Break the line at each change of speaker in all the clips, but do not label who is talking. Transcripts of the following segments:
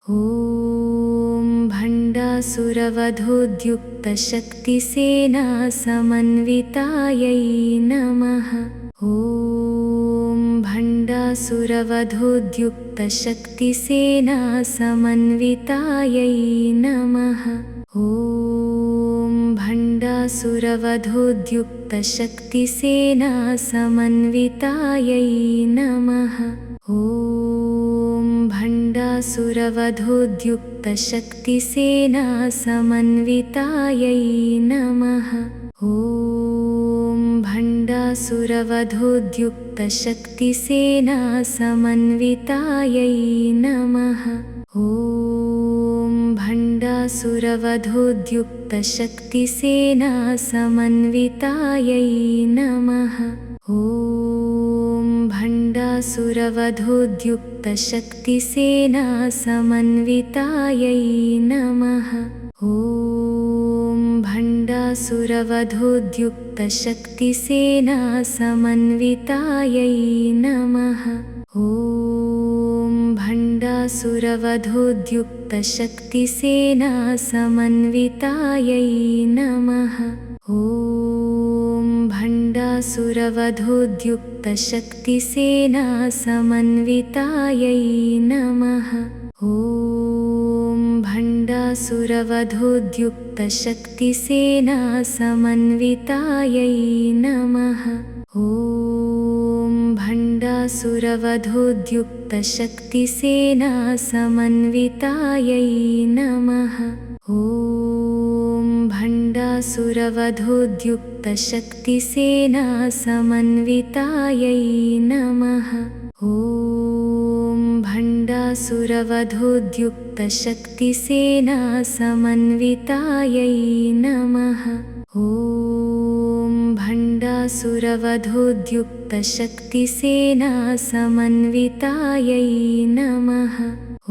ॐ भण्डासुरवधोद्युक्तशक्तिसेनासमन्वितायै नमः। ॐ भण्डासुरवधोद्युक्तशक्तिसेनासमन्वितायै नमः। ॐ भण्डासुरवधोद्युक्तशक्तिसेनासमन्वितायै नमः। ॐ भण्डासुरवधोद्युक्तशक्तिसेनासमन्वितायै नमः। ॐ भण्डासुरवधोद्युक्तशक्तिसेनासमन्वितायै नमः। ॐ भण्डासुरवधोद्युक्तशक्तिसेनासमन्वितायै नमः। ॐ भण्डासुरवधोद्युक्तशक्तिसेनासमन्वितायै नमः। ॐ भण्डासुरवधोद्युक्तशक्तिसेनासमन्वितायै नमः। ॐ भण्डासुरवधोद्युक्तशक्तिसेनासमन्वितायै नमः। ॐ भण्डासुरवधोद्युक्तशक्तिसेनासमन्वितायै नमः। ॐ भण्डासुरवधोद्युक्तशक्तिसेनासमन्वितायै नमः। ॐ भण्डासुरवधोद्युक्तशक्तिसेनासमन्वितायै नमः। ॐ भण्डासुरवधोद्युक्तशक्तिसेनासमन्वितायै नमः। ॐ भण्डासुरवधोद्युक्तशक्तिसेनासमन्वितायै नमः। ॐ भण्डासुरवधोद्युक्तशक्तिसेनासमन्वितायै नमः। ॐ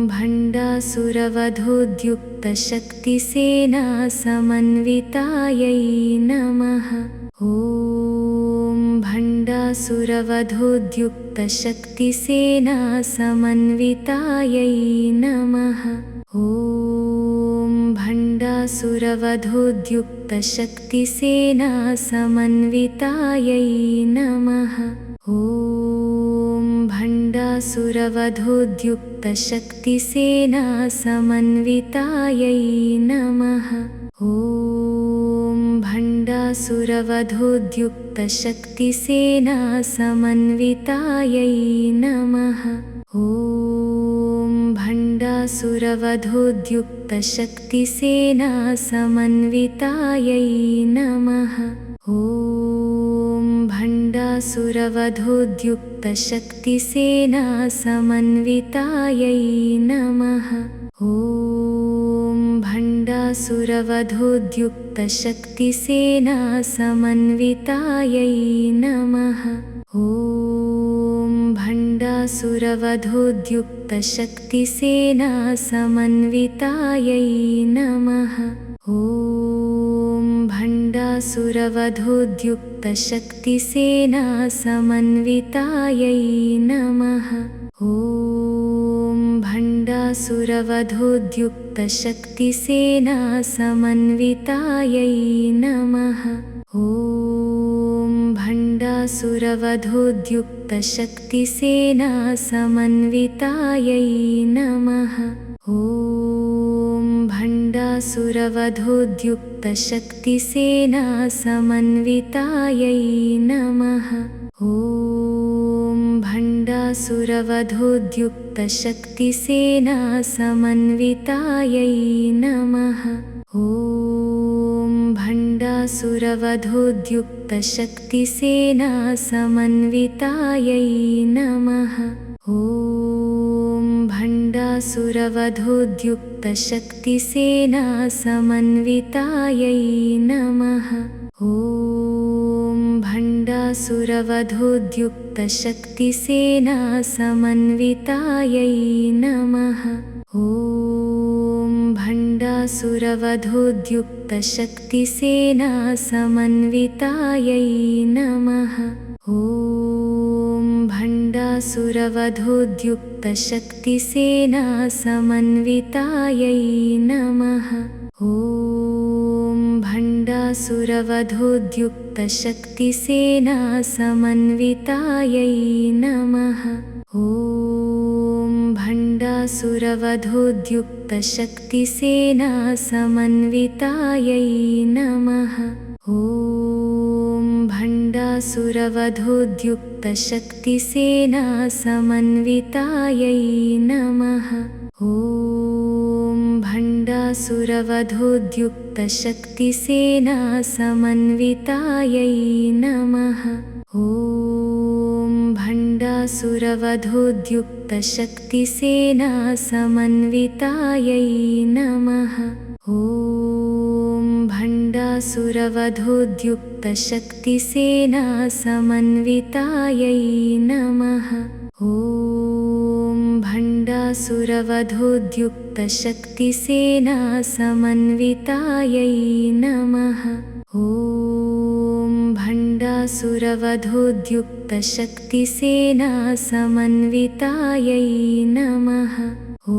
भण्डासुरवधोद्युक्तशक्तिसेनासमन्वितायै नमः। ॐ भण्डासुरवधोद्युक्तशक्तिसेनासमन्वितायै नमः। ॐ भण्डासुरवधोद्युक्तशक्तिसेनासमन्वितायै नमः। ॐ भण्डासुरवधोद्युक्तशक्तिसेनासमन्वितायै नमः। ॐ भण्डासुरवधोद्युक्तशक्तिसेनासमन्वितायै नमः। ॐ भण्डासुरवधोद्युक्तशक्तिसेनासमन्वितायै नमः। ॐ भण्डासुरवधोद्युक्तशक्तिसेनासमन्वितायै नमः। ॐ भण्डासुरवधोद्युक्तशक्तिसेनासमन्वितायै नमः। ॐ भण्डासुरवधोद्युक्तशक्तिसेनासमन्वितायै नमः। ॐ भण्डासुरवधोद्युक्तशक्तिसेनासमन्वितायै नमः। ॐ भण्डासुरवधोद्युक्तशक्तिसेनासमन्वितायै नमः। ॐ भण्डासुरवधोद्युक्तशक्तिसेनासमन्वितायै नमः। ॐ भण्डासुरवधोद्युक्तशक्तिसेनासमन्वितायै नमः। ॐ भण्डासुरवधोद्युक्तशक्तिसेनासमन्वितायै नमः। ॐ भण्डासुरवधोद्युक्तशक्तिसेनासमन्वितायै नमः। ॐ भण्डासुरवधोद्युक्तशक्तिसेनासमन्वितायै नमः। ॐ भण्डासुरवधोद्युक्तशक्तिसेनासमन्वितायै नमः। ॐ भण्डासुरवधोद्युक्तशक्तिसेनासमन्वितायै नमः। ॐ भण्डासुरवधोद्युक्तशक्तिसेनासमन्वितायै नमः। ॐ भण्डासुरवधोद्युक्तशक्तिसेनासमन्वितायै नमः। ॐ भण्डासुरवधोद्युक्तशक्तिसेनासमन्वितायै नमः। ॐ भण्डासुरवधोद्युक्तशक्तिसेनासमन्वितायै नमः। ॐ भण्डासुरवधोद्युक्तशक्तिसेनासमन्वितायै नमः। ॐ भण्डासुरवधोद्युक्तशक्तिसेनासमन्वितायै नमः। ॐ भण्डासुरवधोद्युक्तशक्तिसेनासमन्वितायै नमः। ॐ भण्डासुरवधोद्युक्तशक्तिसेनासमन्वितायै नमः। ॐ भण्डासुरवधोद्युक्तशक्तिसेनासमन्वितायै नमः। ॐ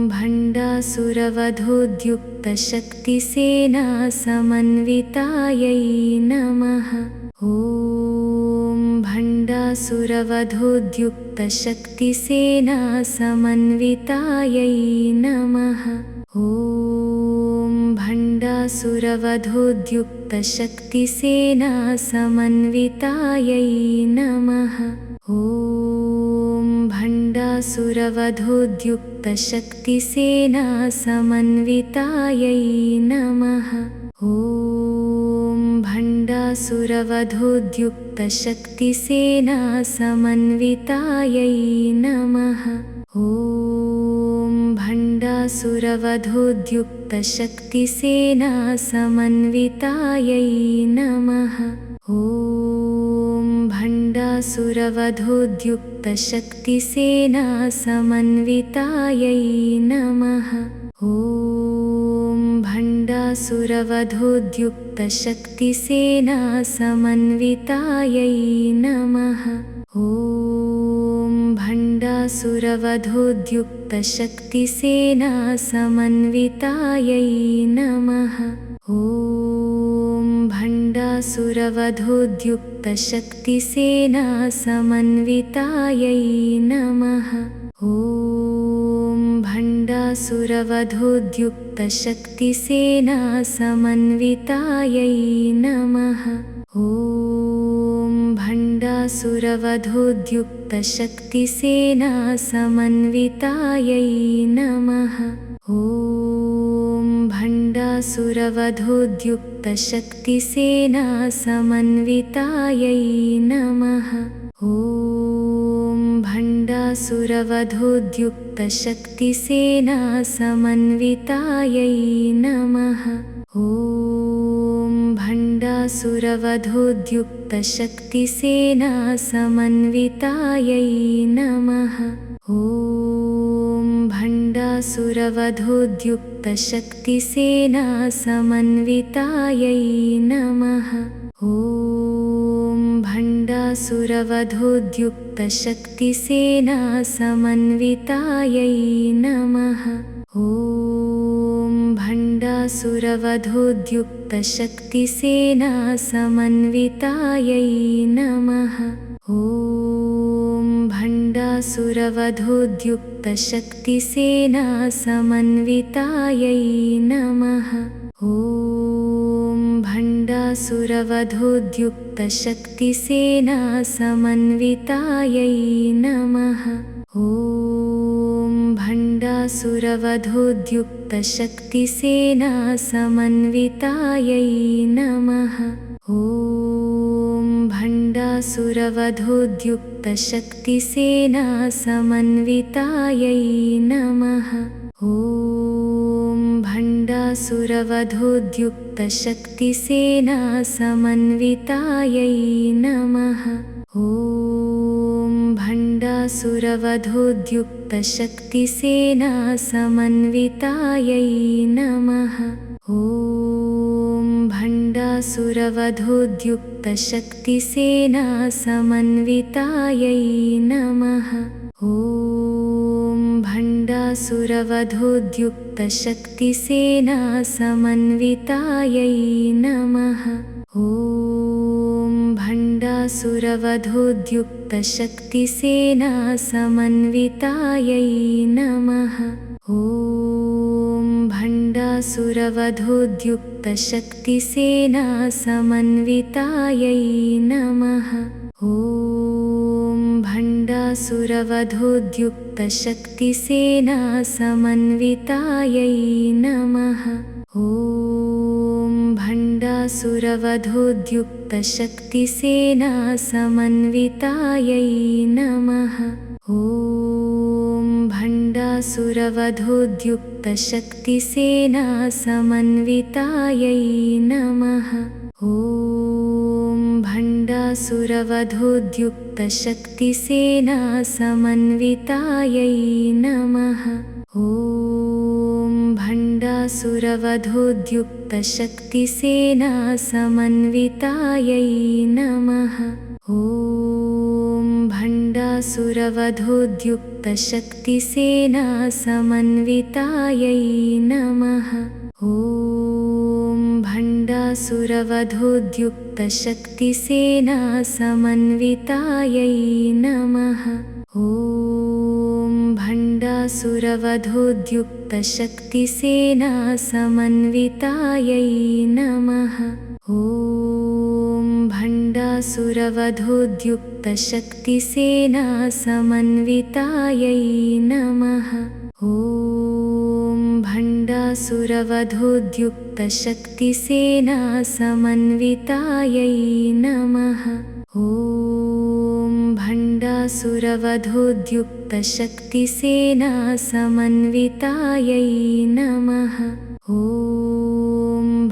भण्डासुरवधोद्युक्तशक्तिसेनासमन्वितायै नमः। ॐ भण्डासुरवधोद्युक्तशक्तिसेनासमन्वितायै नमः। ॐ भण्डासुरवधोद्युक्तशक्तिसेनासमन्वितायै नमः। ॐ भण्डासुरवधोद्युक्तशक्तिसेनासमन्वितायै नमः। ॐ भण्डासुरवधोद्युक्तशक्तिसेनासमन्वितायै नमः। ॐ भण्डासुरवधोद्युक्तशक्तिसेनासमन्वितायै नमः। ॐ भण्डासुरवधोद्युक्तशक्तिसेनासमन्वितायै नमः। ॐ भण्डासुरवधोद्युक्तशक्तिसेनासमन्वितायै नमः। ॐ भण्डासुरवधोद्युक्तशक्तिसेनासमन्वितायै नमः। ॐ भण्डासुरवधोद्युक्तशक्तिसेनासमन्वितायै नमः। ॐ भण्डासुरवधोद्युक्तशक्तिसेनासमन्वितायै नमः। ॐ भण्डासुरवधोद्युक्तशक्तिसेनासमन्वितायै नमः। ॐ भण्डासुरवधोद्युक्तशक्तिसेनासमन्वितायै नमः। ॐ भण्डासुरवधोद्युक्तशक्तिसेनासमन्वितायै नमः। ॐ भण्डासुरवधोद्युक्तशक्तिसेनासमन्वितायै नमः। ॐ भण्डासुरवधोद्युक्तशक्तिसेनासमन्वितायै नमः। ॐ भण्डासुरवधोद्युक्तशक्तिसेनासमन्वितायै नमः। ॐ भण्डासुरवधोद्युक्तशक्तिसेनासमन्वितायै नमः। ॐ भण्डासुरवधोद्युक्तशक्तिसेनासमन्वितायै नमः। ॐ भण्डासुरवधोद्युक्तशक्तिसेनासमन्वितायै नमः। ॐ भण्डासुरवधोद्युक्तशक्तिसेनासमन्वितायै नमः। ॐ भण्डासुरवधोद्युक्तशक्तिसेनासमन्वितायै नमः। ॐ भण्डासुरवधोद्युक्तशक्तिसेनासमन्वितायै नमः। ॐ भण्डासुरवधोद्युक्तशक्तिसेनासमन्वितायै नमः। ॐ भण्डासुरवधोद्युक्तशक्तिसेनासमन्वितायै नमः। ॐ भण्डासुरवधोद्युक्तशक्तिसेनासमन्वितायै नमः। ॐ भण्डासुरवधोद्युक्तशक्तिसेनासमन्वितायै नमः। ॐ भण्डासुरवधोद्युक्तशक्तिसेनासमन्वितायै नमः। ॐ भण्डासुरवधोद्युक्तशक्तिसेनासमन्वितायै नमः। ॐ भण्डासुरवधोद्युक्तशक्तिसेनासमन्वितायै नमः। ॐ भण्डासुरवधोद्युक्तशक्तिसेनासमन्वितायै नमः। ॐ भण्डासुरवधोद्युक्तशक्तिसेनासमन्वितायै नमः। ॐ भण्डासुरवधोद्युक्तशक्तिसेनासमन्वितायै नमः। ॐ भण्डासुरवधोद्युक्तशक्तिसेनासमन्वितायै नमः। ॐ भण्डासुरवधोद्युक्तशक्तिसेनासमन्वितायै नमः। ॐ भण्डासुरवधोद्युक्तशक्तिसेनासमन्वितायै नमः। ॐ भण्डासुरवधोद्युक्तशक्तिसेनासमन्वितायै नमः। ॐ भण्डासुरवधोद्युक्तशक्तिसेनासमन्वितायै नमः। ॐ भण्डासुरवधोद्युक्तशक्तिसेनासमन्वितायै नमः। ॐ भण्डासुरवधोद्युक्तशक्तिसेनासमन्वितायै नमः। ॐ भण्डासुरवधोद्युक्तशक्तिसेनासमन्वितायै नमः। ॐ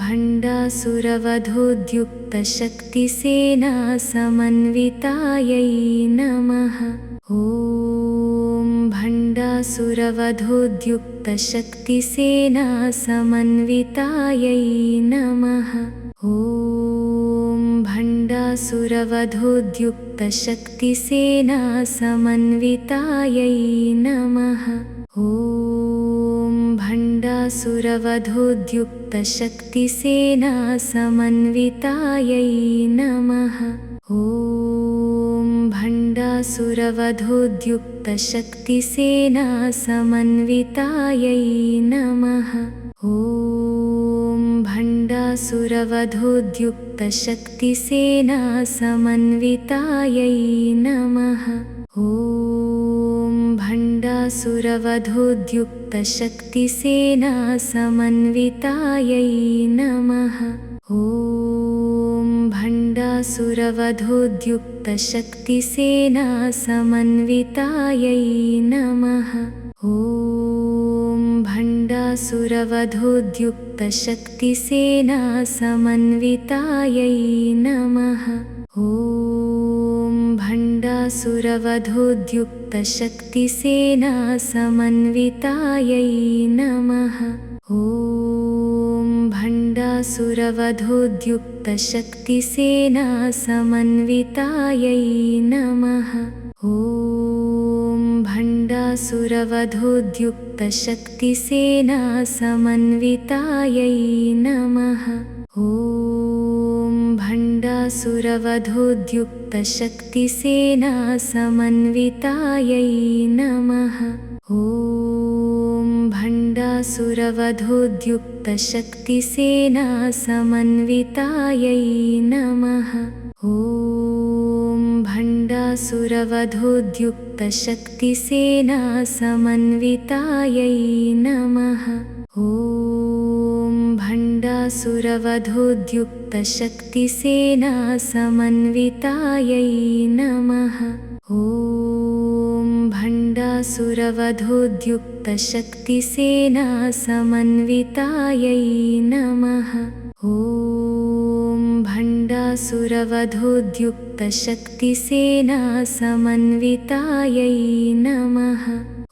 भण्डासुरवधोद्युक्तशक्तिसेनासमन्वितायै नमः। ॐ भण्डासुरवधोद्युक्तशक्तिसेनासमन्वितायै नमः। ॐ भण्डासुरवधोद्युक्तशक्तिसेनासमन्वितायै नमः। ॐ भण्डासुरवधोद्युक्तशक्तिसेनासमन्वितायै नमः। ॐ भण्डासुरवधोद्युक्तशक्तिसेनासमन्वितायै नमः। ॐ भण्डासुरवधोद्युक्तशक्तिसेनासमन्वितायै नमः। ॐ भण्डासुरवधोद्युक्तशक्तिसेनासमन्वितायै नमः। ॐ भण्डासुरवधोद्युक्तशक्तिसेनासमन्वितायै नमः। ॐ भण्डासुरवधोद्युक्तशक्तिसेनासमन्वितायै नमः। ॐ भण्डासुरवधोद्युक्तशक्तिसेनासमन्वितायै नमः। ॐ भण्डासुरवधोद्युक्तशक्तिसेनासमन्वितायै नमः। ॐ भण्डासुरवधोद्युक्तशक्तिसेनासमन्वितायै नमः। ॐ भण्डासुरवधोद्युक्तशक्तिसेनासमन्वितायै नमः। ॐ भण्डासुरवधोद्युक्तशक्तिसेनासमन्वितायै नमः। ॐ भण्डासुरवधोद्युक्तशक्तिसेनासमन्वितायै नमः। ॐ भण्डासुरवधोद्युक्तशक्तिसेनासमन्वितायै नमः। ॐ भण्डासुरवधोद्युक्तशक्तिसेनासमन्वितायै नमः। ॐ भण्डासुरवधोद्युक्तशक्तिसेनासमन्वितायै नमः। ॐ भण्डासुरवधोद्युक्तशक्तिसेनासमन्वितायै नमः। ॐ भण्डासुरवधोद्युक्तशक्तिसेनासमन्वितायै नमः।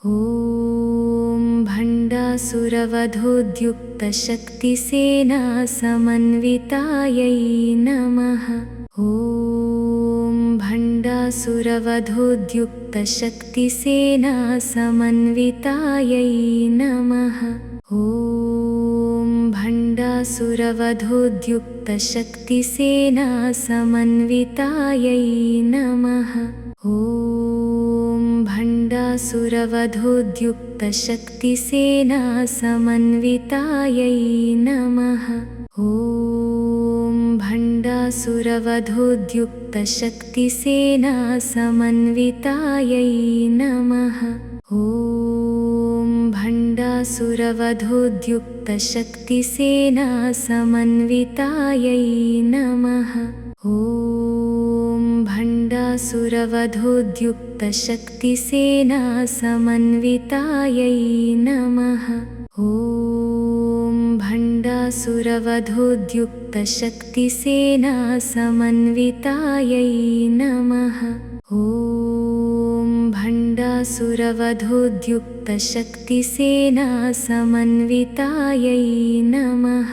ॐ भण्डासुरवधोद्युक्तशक्तिसेनासमन्वितायै नमः। ॐ भण्डासुरवधोद्युक्तशक्तिसेनासमन्वितायै नमः। ॐ भण्डासुरवधोद्युक्तशक्तिसेनासमन्वितायै नमः। ॐ भण्डासुरवधोद्युक्तशक्तिसेनासमन्वितायै नमः। ॐ भण्डासुरवधोद्युक्तशक्तिसेनासमन्वितायै नमः। ॐ भण्डासुरवधोद्युक्तशक्तिसेनासमन्वितायै नमः। ॐ भण्डासुरवधोद्युक्तशक्तिसेनासमन्वितायै नमः। ॐ भण्डासुरवधोद्युक्तशक्तिसेनासमन्वितायै नमः। ॐ भण्डासुरवधोद्युक्तशक्तिसेनासमन्वितायै नमः।